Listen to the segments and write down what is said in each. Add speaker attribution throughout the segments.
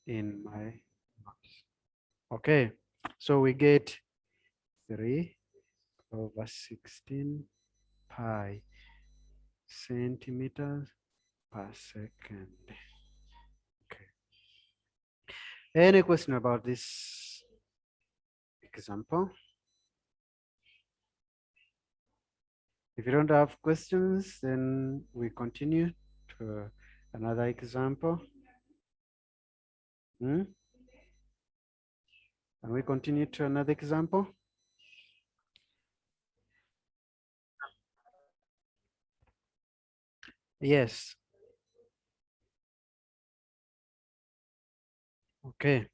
Speaker 1: in my notes. Okay, so we get 3/16 pi centimeters per second. Okay. Any question about this example? If you don't have questions, then we continue to another example. And we continue to another example. Yes. Okay.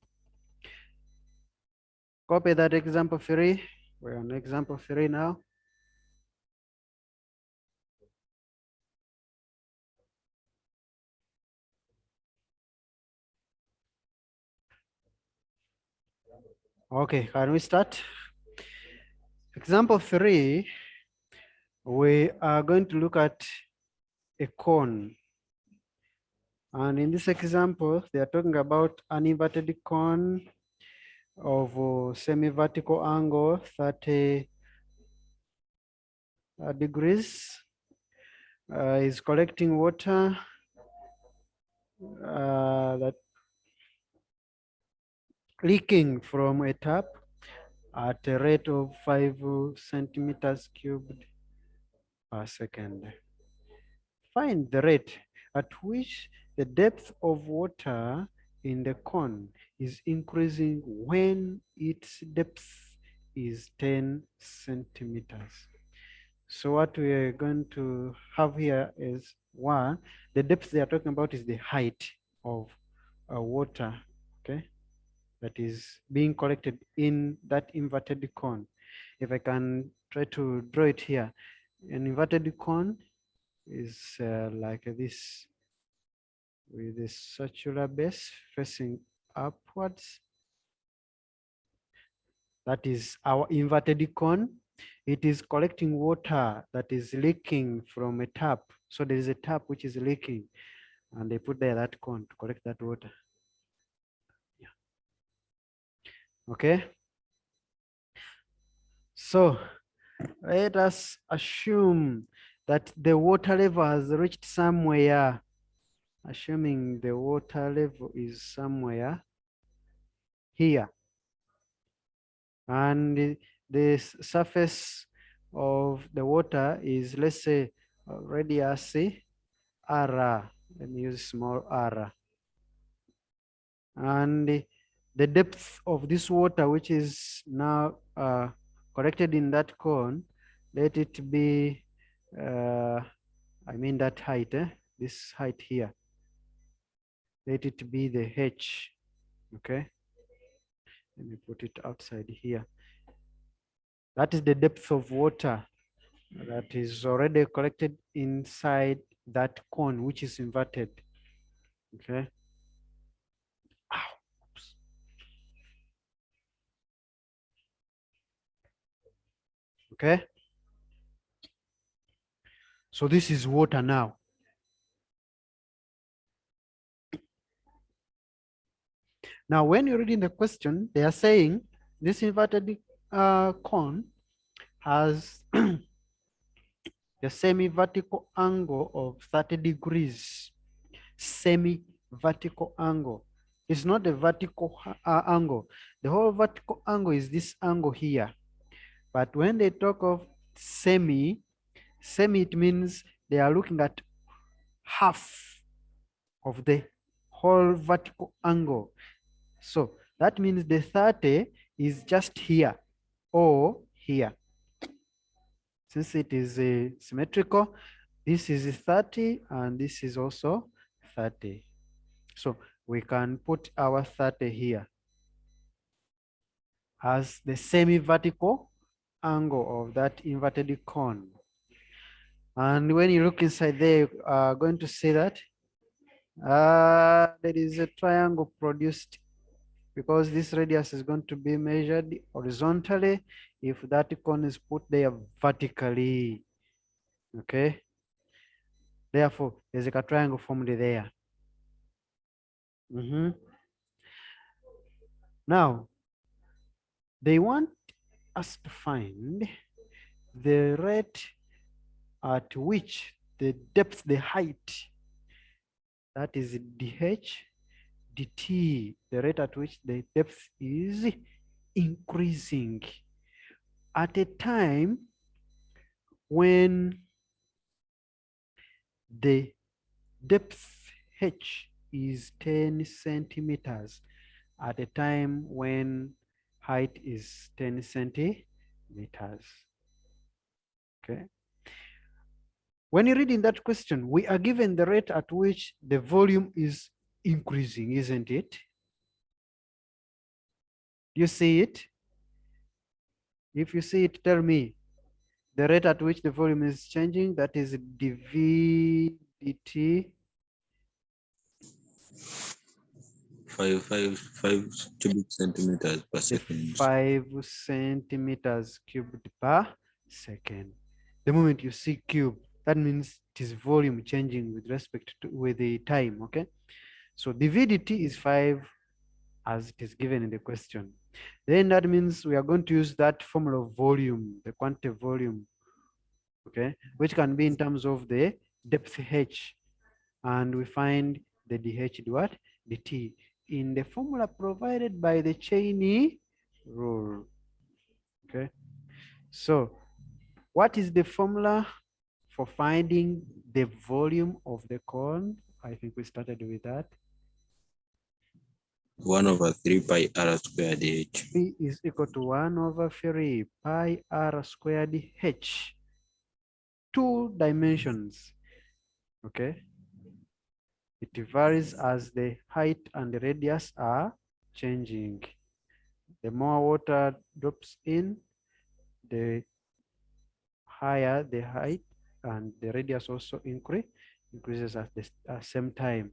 Speaker 1: Copy that example 3. We're on example 3 now. Okay, can we start? Example 3, we are going to look at a cone. And in this example, they are talking about an inverted cone of semi-vertical angle 30 degrees. Is collecting water that leaking from a tap at a rate of 5 centimeters cubed per second. Find the rate at which the depth of water in the cone is increasing when its depth is 10 centimeters. So what we are going to have here is one, the depth they are talking about is the height of water, okay, that is being collected in that inverted cone. If I can try to draw it here, an inverted cone is like this with a circular base facing upwards. That is our inverted cone. It is collecting water that is leaking from a tap. So there is a tap which is leaking, and they put there that cone to collect that water. Yeah. Okay. So let us assume that the water level has reached somewhere. Assuming the water level is somewhere here. And the surface of the water is, let's say, radius r. Let me use small r. And the depth of this water, which is now collected in that cone, let it be, I mean that height, this height here. Let it be the h, okay? Let me put it outside here. That is the depth of water that is already collected inside that cone, which is inverted. Okay. Oops. Okay. So this is water now. Now, when you're reading the question, they are saying this inverted cone has the semi-vertical angle of 30 degrees. Semi-vertical angle. It's not the vertical angle. The whole vertical angle is this angle here. But when they talk of semi, it means they are looking at half of the whole vertical angle. So that means the 30 is just here or here. Since it is symmetrical, this is 30 and this is also 30. So we can put our 30 here as the semi-vertical angle of that inverted cone. And when you look inside there, you are going to see that there is a triangle produced because this radius is going to be measured horizontally if that cone is put there vertically. Okay. Therefore, there's like a triangle formed there. Now, they want us to find the rate at which the depth, the height, that is dh dt, the rate at which the depth is increasing at a time when the depth h is 10 centimeters, at a time when height is 10 centimeters. Okay. When you read in that question, we are given the rate at which the volume is increasing, isn't it? You see it? If you see it, tell me the rate at which the volume is changing, that is dv dt.
Speaker 2: 5 cubic centimeters per
Speaker 1: The
Speaker 2: second.
Speaker 1: 5 centimeters cubed per second. The moment you see cube, that means it is volume changing with respect to with the time. Okay, so dv dt is 5 as it is given in the question. Then that means we are going to use that formula of volume, the quantity volume, okay, which can be in terms of the depth h, and we find the dh what dt in the formula provided by the Cheney rule. Okay, so what is the formula for finding the volume of the cone? I think we started with that.
Speaker 2: 1 over 3 pi r squared h.
Speaker 1: P is equal to 1 over 3 pi r squared h. Two dimensions, okay? It varies as the height and the radius are changing. The more water drops in, the higher the height, and the radius also increases at the same time.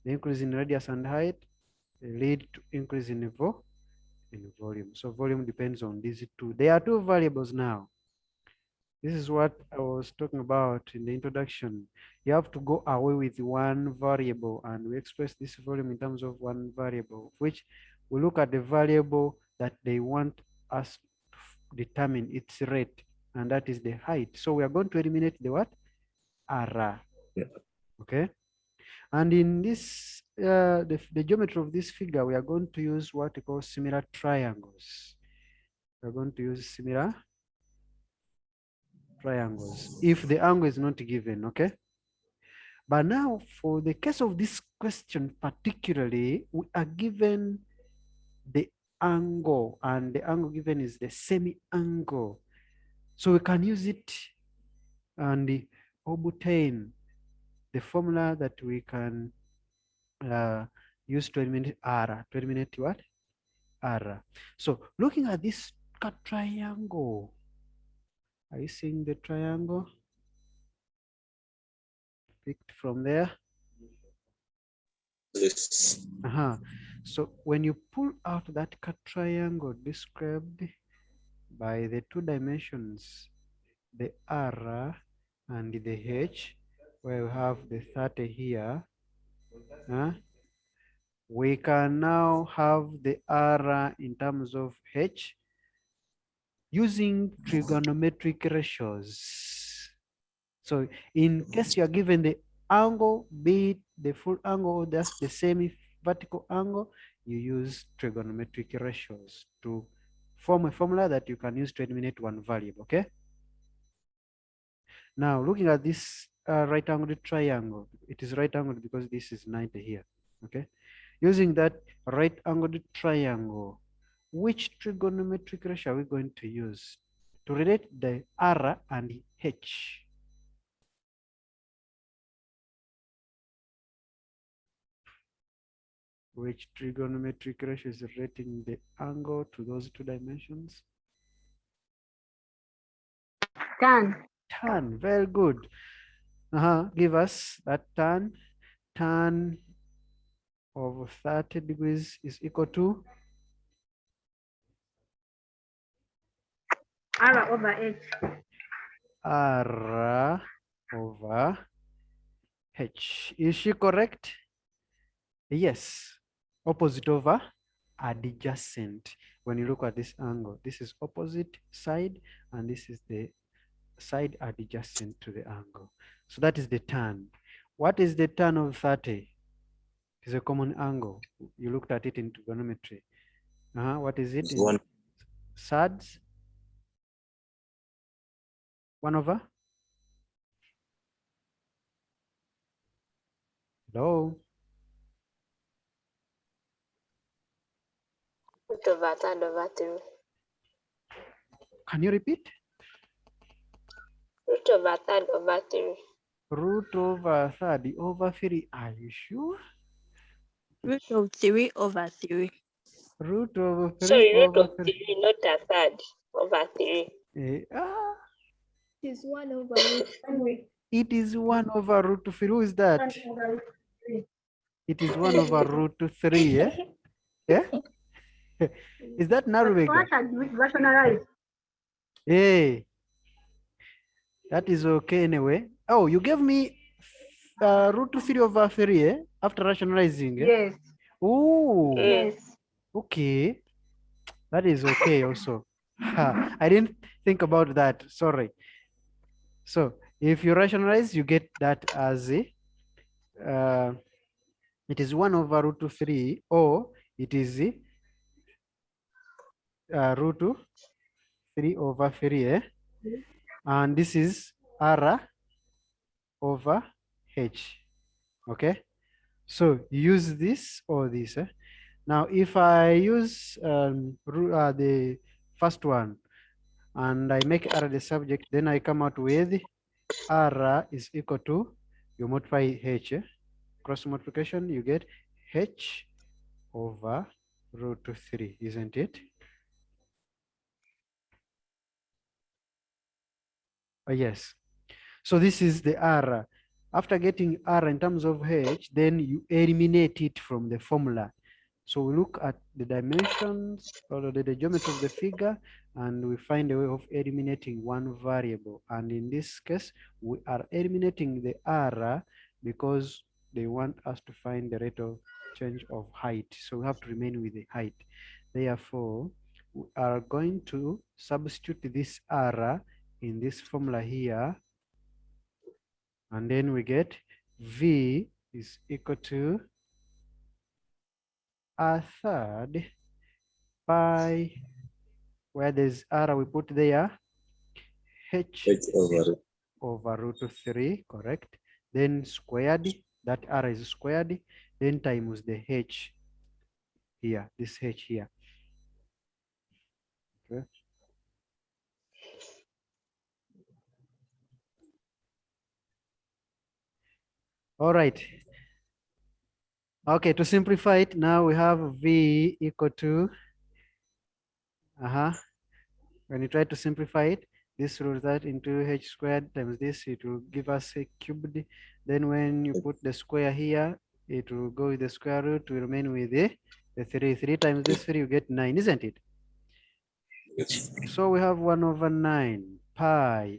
Speaker 1: The increase in radius and height lead to increase in volume. So volume depends on these two. There are two variables now. This is what I was talking about in the introduction. You have to go away with one variable, and we express this volume in terms of one variable, which we look at the variable that they want us to determine its rate, and that is the height. So we are going to eliminate the what? R.
Speaker 2: Yeah.
Speaker 1: Okay. And in this, the geometry of this figure, we are going to use what we call similar triangles. We're going to use similar triangles if the angle is not given, okay? But now for the case of this question particularly, we are given the angle, and the angle given is the semi-angle. So we can use it and obtain the formula that we can use to eliminate R, to eliminate what? R. So looking at this triangle, are you seeing the triangle picked from there?
Speaker 2: Yes.
Speaker 1: So when you pull out that triangle described by the two dimensions, the R and the H, where we have the 30 here, we can now have the R in terms of H using trigonometric ratios. So in case you are given the angle, be it the full angle or just the semi-vertical angle, you use trigonometric ratios to form a formula that you can use to eliminate one variable, okay? Now, looking at this right-angled triangle, it is right-angled because this is 90 here, okay? Using that right-angled triangle, which trigonometric ratio are we going to use to relate the R and H? Which trigonometric ratio is relating the angle to those two dimensions?
Speaker 3: Tan.
Speaker 1: Tan, very good. Give us that tan. Tan of 30 degrees is equal to
Speaker 3: R over H.
Speaker 1: R over H. Is she correct? Yes. Opposite over adjacent. When you look at this angle, this is opposite side, and this is the side adjacent to the angle. So that is the tan. What is the tan of 30? It is a common angle. You looked at it in trigonometry. What is it
Speaker 2: It's
Speaker 1: in
Speaker 2: one
Speaker 1: SADS? 1 over? Hello?
Speaker 3: Root over third over 3.
Speaker 1: Can you repeat?
Speaker 3: Root over third over 3.
Speaker 1: Root over 30 over 3. Are you sure?
Speaker 4: Root of 3 over 3.
Speaker 1: Root over 3
Speaker 3: Sorry, root
Speaker 1: over
Speaker 3: of
Speaker 1: 3.
Speaker 3: 3, not a third over 3.
Speaker 5: It is 1 over root 3.
Speaker 1: It is 1 over root 3. Who is that?
Speaker 5: 1 over root 3.
Speaker 1: It is 1 over root 3, eh? Yeah? Is that Narubega?
Speaker 3: Rationalize.
Speaker 1: Hey, that is okay anyway. Oh, you gave me root 3 over 3, eh? After rationalizing, eh?
Speaker 3: Yes.
Speaker 1: Oh,
Speaker 3: Yes.
Speaker 1: okay. That is okay also. I didn't think about that. Sorry. So if you rationalize, you get that as a, it is 1 over root 3, or it is root 3 over 3, eh? And this is R over H. Okay. So use this or this. Eh? Now, if I use the first one and I make R the subject, then I come out with R is equal to, you multiply H, cross multiplication, you get H over root 3, isn't it? Yes. So this is the R. After getting R in terms of H, then you eliminate it from the formula. So we look at the dimensions or the geometry of the figure, and we find a way of eliminating one variable. And in this case, we are eliminating the R because they want us to find the rate of change of height. So we have to remain with the height. Therefore, we are going to substitute this R in this formula here, and then we get V is equal to a third by, where there's R, we put there H
Speaker 2: H over
Speaker 1: over root 3, correct? Then squared, that R is squared, then times the H here, this H here. Okay. All right. Okay, to simplify it, now we have V equal to, when you try to simplify it, this will result into H squared times this, it will give us a cubed. Then when you put the square here, it will go with the square root, will remain with the 3. 3 times this 3, you get 9, isn't it? So we have 1 over 9 pi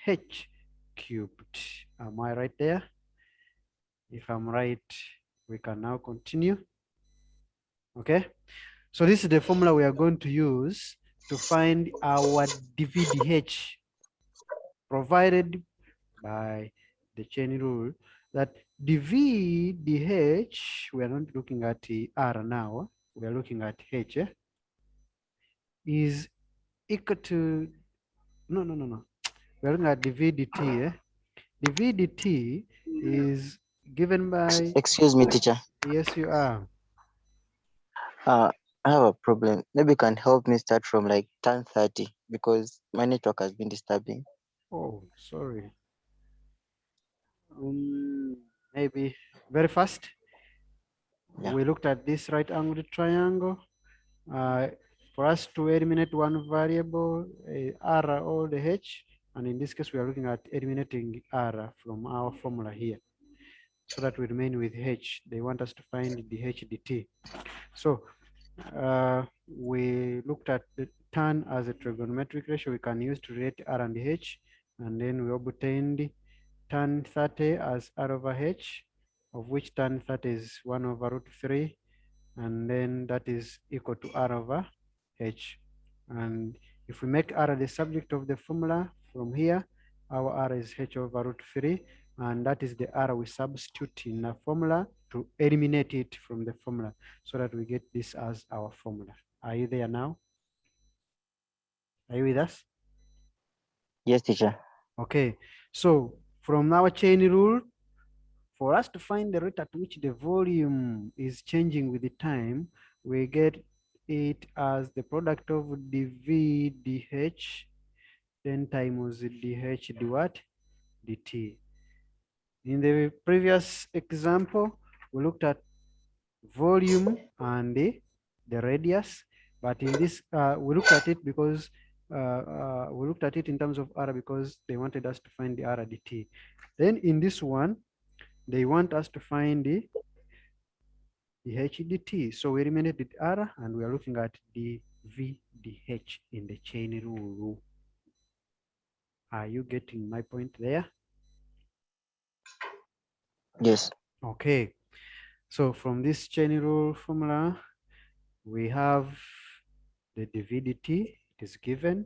Speaker 1: H cubed. Am I right there? If I'm right, we can now continue. Okay. So this is the formula we are going to use to find our dVdH, provided by the chain rule that dVdH, we are not looking at R now, we are looking at H, is equal to, no. We are looking at dVdt. dVdt is given by,
Speaker 6: Excuse me, teacher.
Speaker 1: yes, you are.
Speaker 6: I have a problem. Maybe you can help me start from like 10:30 because my network has been disturbing.
Speaker 1: Oh, sorry. Maybe very fast.
Speaker 6: Yeah.
Speaker 1: We looked at this right angled triangle. For us to eliminate one variable, R or the H, and in this case, we are looking at eliminating R from our formula here, so that we remain with H. They want us to find the H dt. So we looked at the tan as a trigonometric ratio we can use to relate R and H, and then we obtained tan 30 as R over H, of which tan 30 is 1 over root 3, and then that is equal to R over H. And if we make R the subject of the formula from here, our R is H over root 3, and that is the R we substitute in a formula to eliminate it from the formula so that we get this as our formula. Are you there now? Are you with us?
Speaker 6: Yes, teacher.
Speaker 1: Okay, so from our chain rule, for us to find the rate at which the volume is changing with the time, we get it as the product of dv dh, then times dh d what? dt. In the previous example, we looked at volume and the radius, but in this, we looked at it because we looked at it in terms of r because they wanted us to find the r dt. Then in this one, they want us to find the dt. So we eliminated the r and we are looking at the dh in the chain rule. Are you getting my point there?
Speaker 6: Yes.
Speaker 1: Okay. So from this chain rule formula, we have the dvdt. It is given.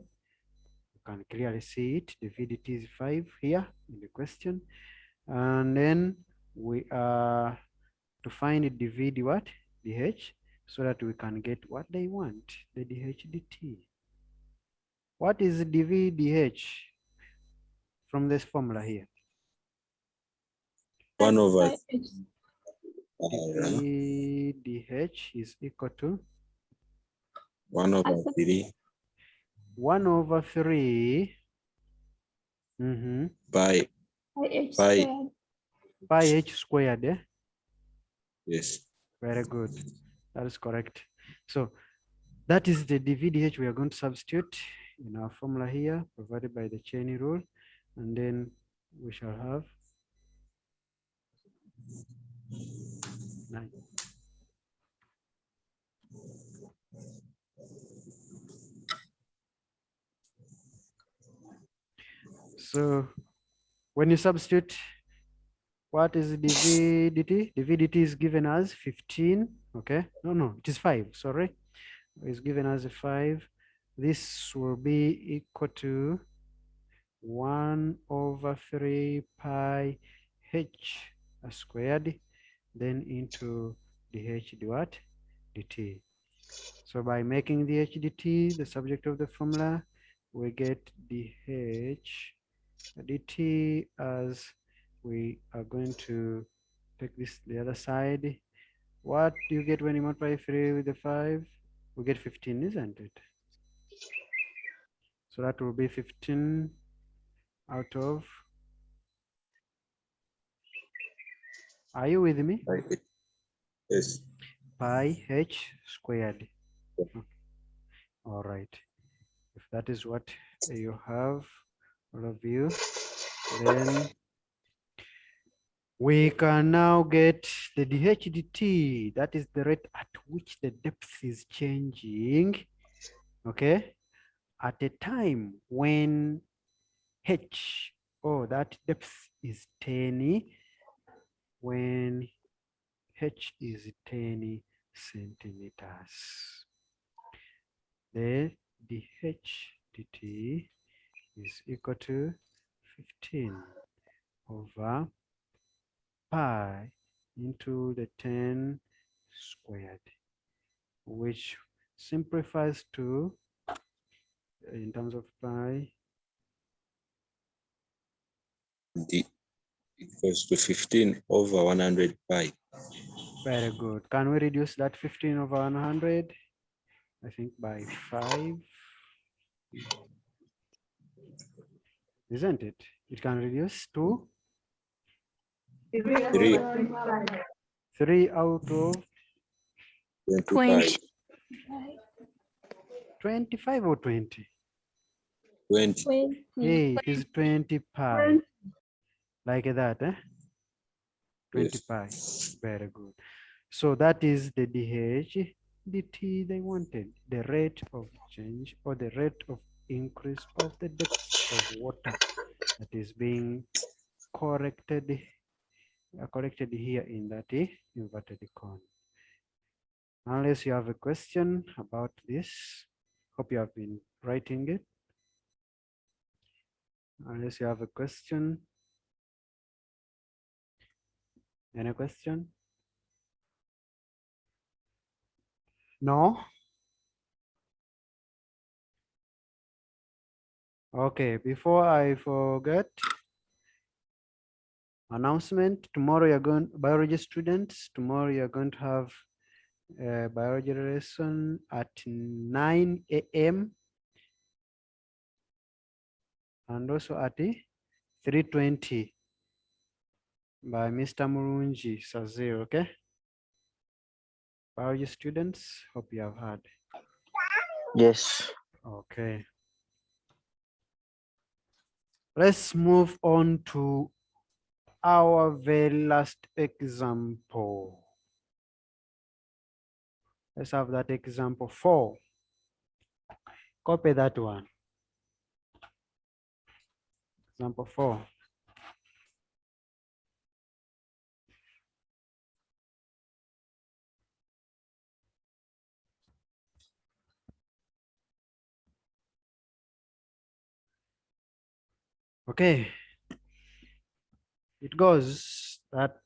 Speaker 1: You can clearly see it. The dvdt is 5 here in the question. And then we are to find dv d what? dh, so that we can get what they want, the dh dt. What is dv dh from this formula here?
Speaker 2: 1 over
Speaker 1: dv dh is equal to
Speaker 2: 1 over 3
Speaker 1: 1 over 3
Speaker 2: by
Speaker 5: H
Speaker 2: Pi.
Speaker 5: squared.
Speaker 1: pi h squared.
Speaker 2: yes.
Speaker 1: Very good. That is correct. So that is the dvdh we are going to substitute in our formula here, provided by the chain rule. And then we shall have 9. So when you substitute, what is dv dt? dv dt is given as 15. Okay. No, it is 5. Sorry. Is given as a 5. This will be equal to 1 over 3 pi h squared, then into dh d what? dt. So by making the h dt the subject of the formula, we get dh dt as we are going to take this the other side. What do you get when you multiply 3 with the 5? We get 15, isn't it? So that will be 15 out of, are you with me?
Speaker 2: Yes.
Speaker 1: Pi h squared. All right. If that is what you have, all of you, then we can now get the dh dt. That is the rate at which the depth is changing, okay, at a time when h, that depth is 10, when h is 10 centimeters. The dh dt is equal to 15 over pi into the 10 squared, which simplifies to, in terms of pi,
Speaker 2: D equals to 15 over 100 pi.
Speaker 1: very good. Can we reduce that 15 over 100? I think by 5, isn't it? It can reduce to
Speaker 2: 3
Speaker 1: 3 out of
Speaker 2: 25
Speaker 1: 25 or 20?
Speaker 2: 20.
Speaker 5: 20.
Speaker 1: Hey, it is 20 pi. Like that, 20
Speaker 2: Yes.
Speaker 1: pi. Very good. So that is the dH dt they wanted, the rate of change or the rate of increase of the depth of water that is being corrected here in that inverted cone. Unless you have a question about this, hope you have been writing it. Unless you have a question. Any question? No? Okay, before I forget, announcement, tomorrow you're going, biology students, tomorrow you're going to have a biology lesson at 9 a.m. and also at 3:20 by Mr. Murunji Sazir, okay? Biology students, hope you have heard.
Speaker 6: Yes.
Speaker 1: Okay. Let's move on to our very last example. Let's have that example 4. Copy that one. Example 4. Okay. It goes that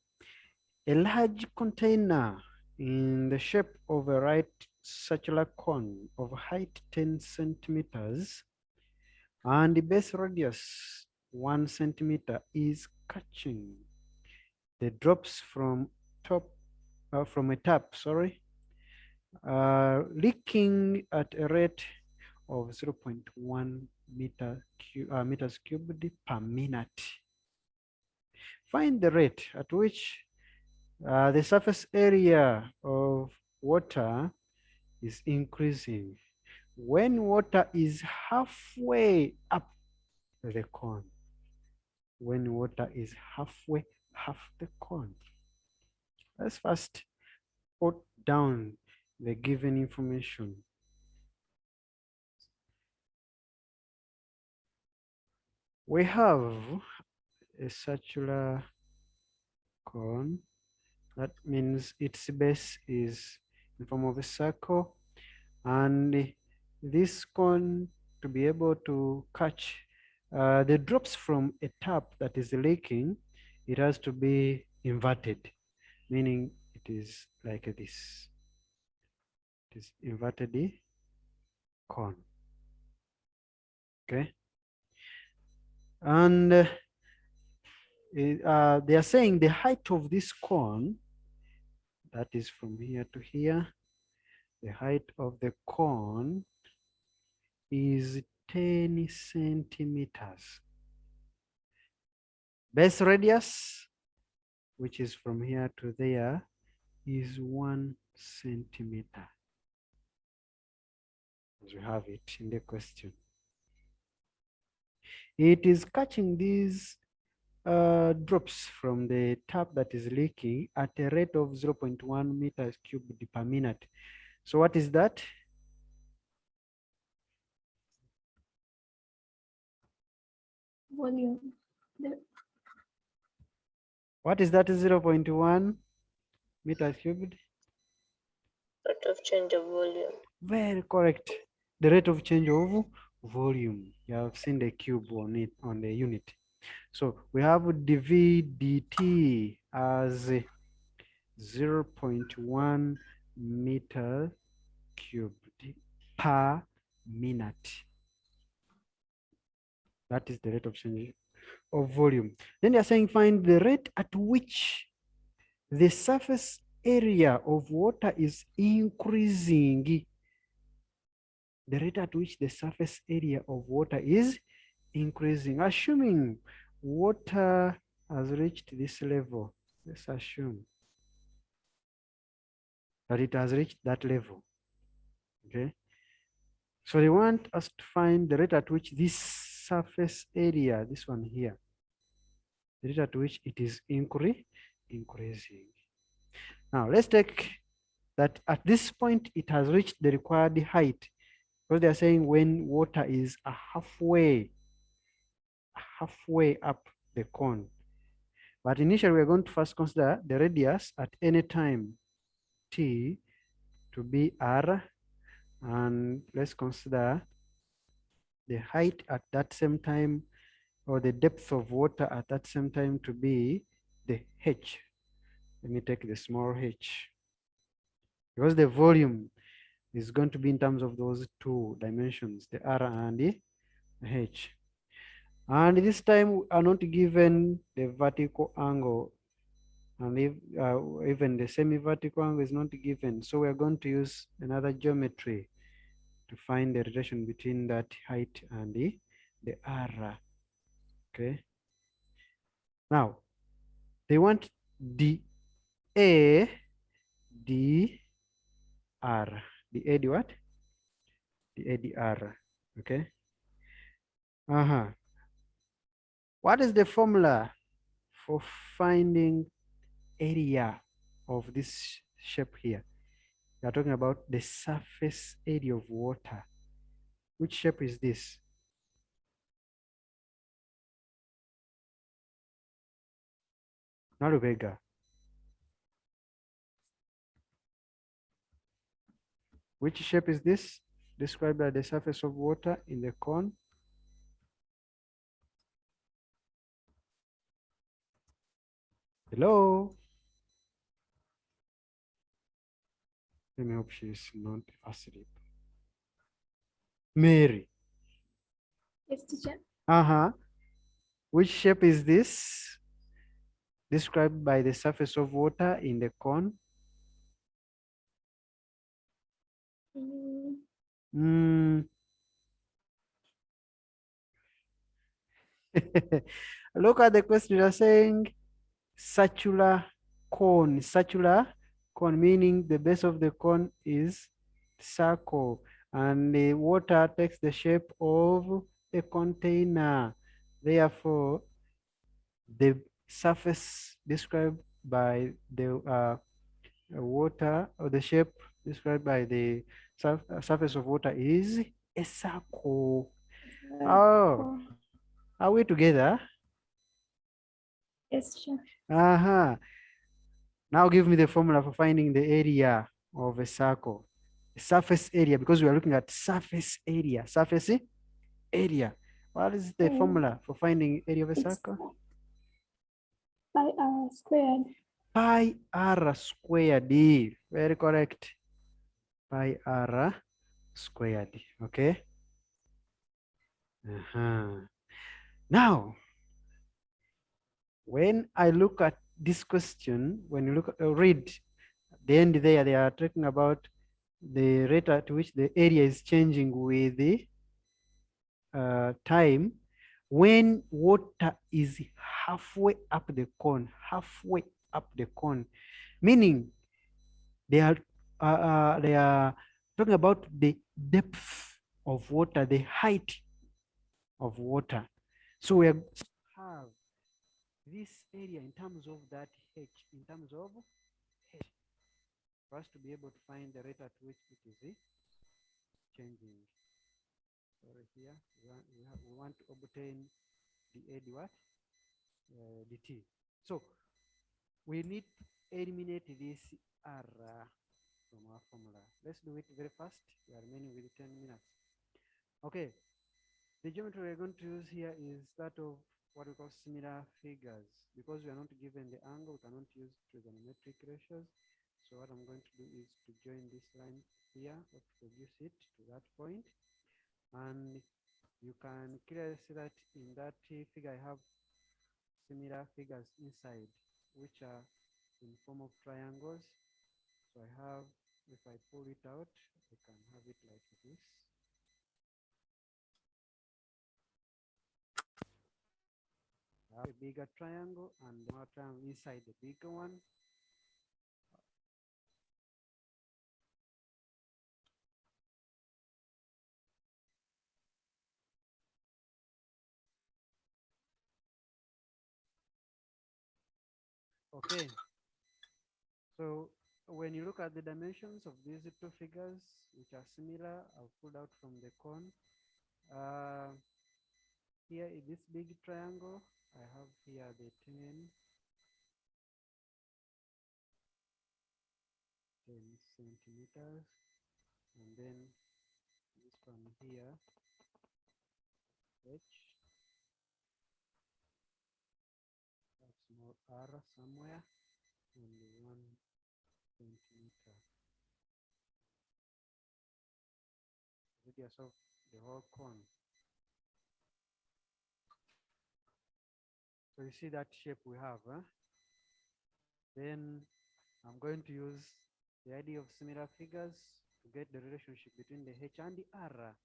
Speaker 1: a large container in the shape of a right circular cone of height 10 centimeters and the base radius 1 centimeter is catching the drops from a tap, leaking at a rate of 0.1 meters cubed per minute. Find the rate at which the surface area of water is increasing when water is halfway up the cone. When water is half the cone. Let's first put down the given information. We have a circular cone. That means its base is in form of a circle, and this cone, to be able to catch the drops from a tap that is leaking, it has to be inverted, meaning it is like this. It is inverted cone. Okay. And they are saying the height of this cone, that is from here to here, the height of the cone is 10 centimeters. Base radius, which is from here to there, is 1 centimeter. As we have it in the question. It is catching these drops from the tap that is leaking at a rate of 0.1 meters cubed per minute. So what is that?
Speaker 5: Volume.
Speaker 1: What is that 0.1 meters cubed?
Speaker 3: Rate of change of volume.
Speaker 1: Very correct. The rate of change of volume. You have seen the cube on it, on the unit. So we have dV dt as 0.1 meter cubed per minute. That is the rate of change of volume. Then they're saying find the rate at which the surface area of water is increasing. The rate at which the surface area of water is increasing, assuming water has reached this level. Let's assume that it has reached that level. Okay. So they want us to find the rate at which this surface area, this one here, the rate at which it is increasing. Now let's take that at this point it has reached the required height, because they are saying when water is halfway up the cone. But initially we're going to first consider the radius at any time t to be r, and let's consider the height at that same time, or the depth of water at that same time, to be the h. Let me take the small h, because the volume is going to be in terms of those two dimensions, the r and the h. And this time we are not given the vertical angle, and if, even the semi-vertical angle is not given. So we are going to use another geometry to find the relation between that height and the r. Okay. Now they want the a d r. The a d what? The a d r. Okay. What is the formula for finding area of this shape here? We are talking about the surface area of water. Which shape is this? Narubega. Which shape is this? Described by the surface of water in the cone. Hello? Let me hope she is not asleep. Mary.
Speaker 5: Yes, teacher.
Speaker 1: Which shape is this? Described by the surface of water in the cone. Look at the question. You're saying circular cone. Circular cone, meaning the base of the cone is circle, and the water takes the shape of a container. Therefore, the surface described by the water, or the shape described by the surface of water, is a circle. Oh, are we together?
Speaker 5: Yes, teacher.
Speaker 1: Now give me the formula for finding the area of a circle. Surface area, because we are looking at surface area. Surface area. What is the formula for finding area of a circle?
Speaker 5: Pi r squared.
Speaker 1: Pi r squared. Very correct. Pi r squared. Okay. Now, when I look at this question, when you look read the end there, they are talking about the rate at which the area is changing with the time. When water is halfway up the cone, meaning they are talking about the depth of water, the height of water. So we have this area in terms of that h, in terms of h, for us to be able to find the rate at which it is changing. Sorry, here we want to obtain the a d what? Dt. So we need to eliminate this r from our formula. Let's do it very fast. We are remaining with 10 minutes. Okay. The geometry we're going to use here is that of what we call similar figures. Because we are not given the angle, we cannot use trigonometric ratios. So what I'm going to do is to join this line here, or to reduce it to that point. And you can clearly see that in that figure I have similar figures inside, which are in form of triangles. So I have, if I pull it out, I can have it like this. I have a bigger triangle and more triangle inside the bigger one. Okay. So when you look at the dimensions of these two figures, which are similar, I've pulled out from the cone. Here in this big triangle, I have here the 10, 10 centimeters, and then this one here, h, have small r somewhere, only 1 centimeter. Radius of the whole cone. So you see that shape we have, huh? Then I'm going to use the idea of similar figures to get the relationship between the h and the r.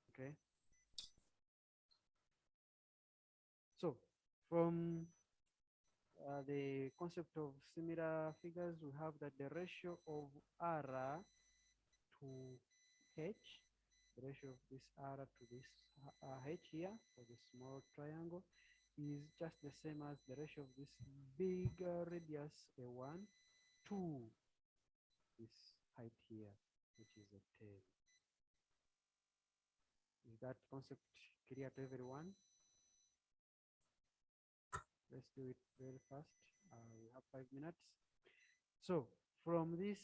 Speaker 1: Okay. So from the concept of similar figures, we have that the ratio of r to h, the ratio of this r to this h here for the small triangle, is just the same as the ratio of this big radius a1 to this height here, which is a 10. Is that concept clear to everyone? Let's do it very fast. We have 5 minutes. So from this,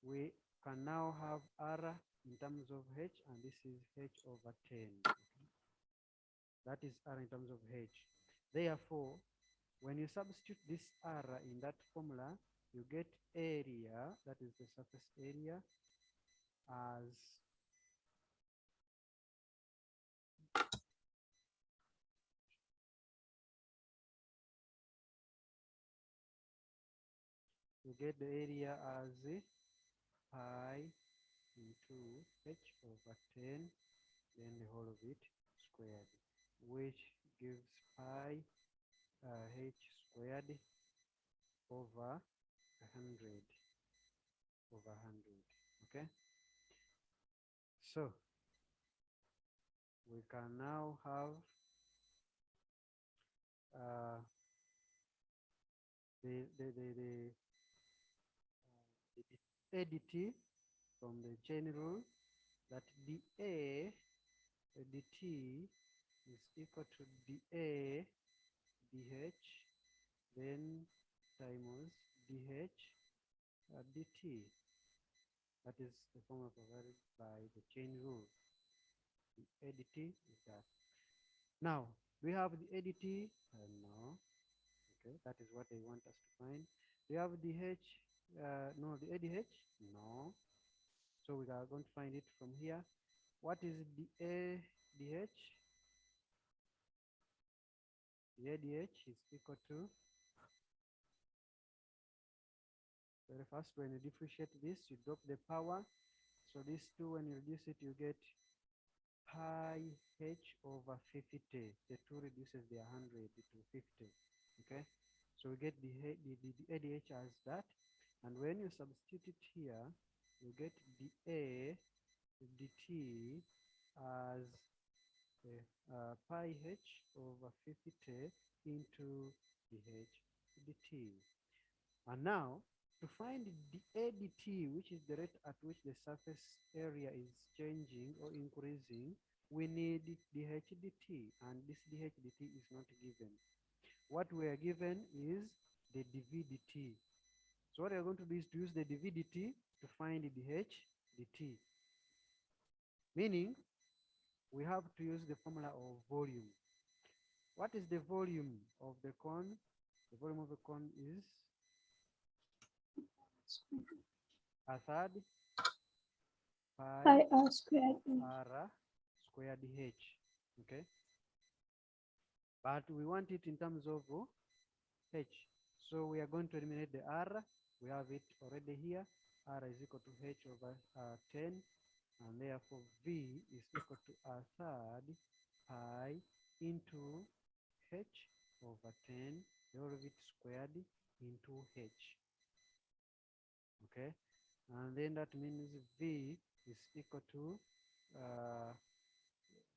Speaker 1: we can now have r in terms of h, and this is h over 10. Okay? That is r in terms of h. Therefore, when you substitute this r in that formula, you get area, that is the surface area, as you get the area as pi into h over 10, then the whole of it squared, which gives pi h squared over 100 over 100. Okay, so we can now have the ADT from the chain rule, that dA dt is equal to dA dH, then times dH dt. That is the formula provided by the chain rule. The ADT is that. Now, we have the ADT? No. Okay, that is what they want us to find. We have the H, no, the ADH? No. So we are going to find it from here. What is the ADH? The ADH is equal to, very first, when you differentiate this, you drop the power. So this 2, when you reduce it, you get pi h over 50. The 2 reduces the 100 to 50. Okay, so we get the ADH as that. And when you substitute it here, you get dA dt as pi h over 50 into dH dt. And now, to find the ADT, which is the rate at which the surface area is changing or increasing, we need dH dt, and this dH dt is not given. What we are given is the dV dt. So what we are going to do is to use the dV dt to find the dH dt. Meaning, we have to use the formula of volume. What is the volume of the cone? The volume of the cone is a third pi
Speaker 5: r squared.
Speaker 1: r squared h. Okay, but we want it in terms of h. So we are going to eliminate the r. We have it already here. R is equal to h over 10, and therefore v is equal to a third pi into h over 10, the whole of it squared into h. Okay, and then that means v is equal to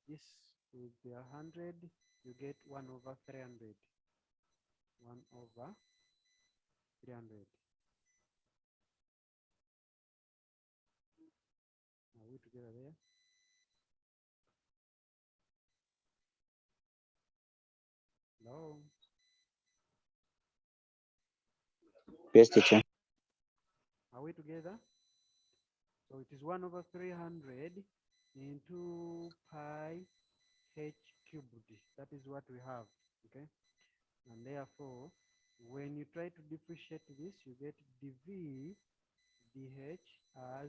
Speaker 1: this with the 100, you get 1 over 300. 1 over 300. Are we together there? Hello?
Speaker 6: Yes, teacher.
Speaker 1: Are Are we together? So it is 1 over 300 into pi h cubed. That is what we have, okay? And therefore, when you try to differentiate this, you get dv dh as,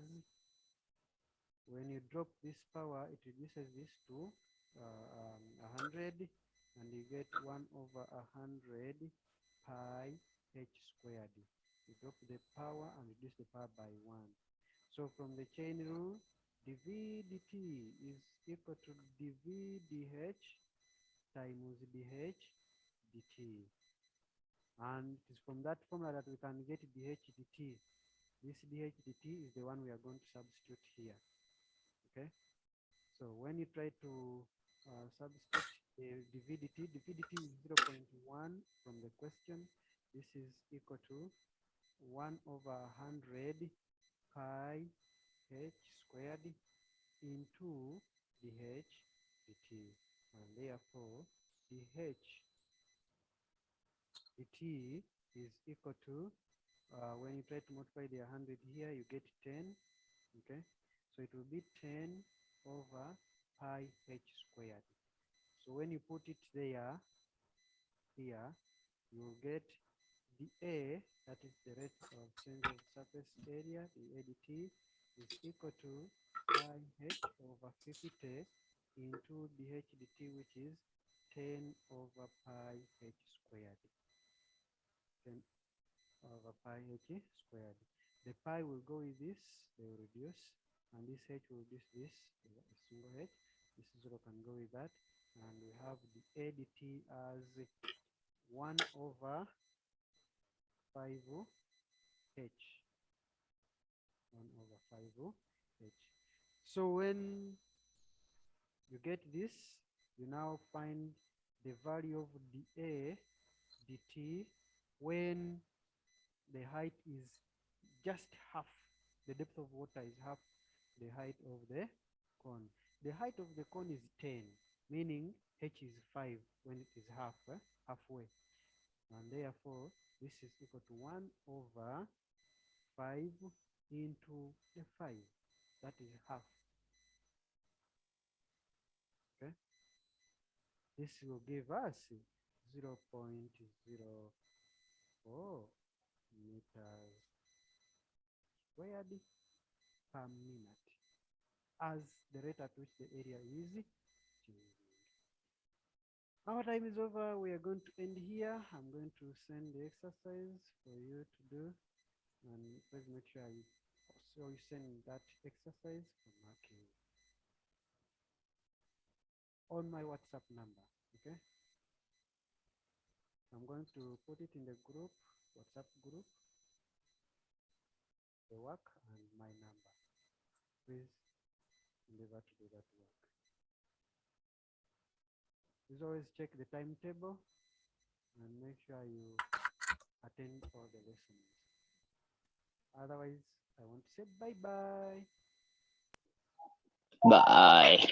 Speaker 1: when you drop this power, it reduces this to 100, and you get 1 over 100 pi h squared. You drop the power and reduce the power by 1. So from the chain rule, dv dt is equal to dv dh times dh dt. And it is from that formula that we can get dh dt. This dh dt is the one we are going to substitute here. Okay? So when you try to substitute dv dt is 0.1 from the question. This is equal to 1 over 100 pi h squared into dh dt. And therefore, dh dt is equal to, when you try to multiply the 100 here, you get 10, okay? So it will be 10 over pi h squared. So when you put it there, here, you will get dA, that is the rate of change of surface area, the ADT, is equal to pi h over 50 into dH dt, which is 10 over pi h squared. 10 over pi h squared. The pi will go with this, they will reduce, and this h will reduce this, a single h. This 0 can go with that, and we have the ADT as 1 over 5h. 1 over 5h. So when you get this, you now find the value of dA dt when the height is just half, the depth of water is half the height of the cone. The height of the cone is 10, meaning h is 5 when it is halfway. And therefore, this is equal to 1 over 5 into the 5. That is half. Okay. This will give us 0.04 meters squared per minute as the rate at which the area is changing. Our time is over. We are going to end here. I'm going to send the exercise for you to do, and please make sure you also send that exercise for marking on my WhatsApp number. Okay, I'm going to put it in the group, WhatsApp group, the work and my number. Please endeavor to do that work. Please always check the timetable and make sure you attend all the lessons. Otherwise, I want to say bye-bye.
Speaker 6: Bye.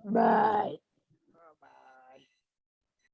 Speaker 4: Bye.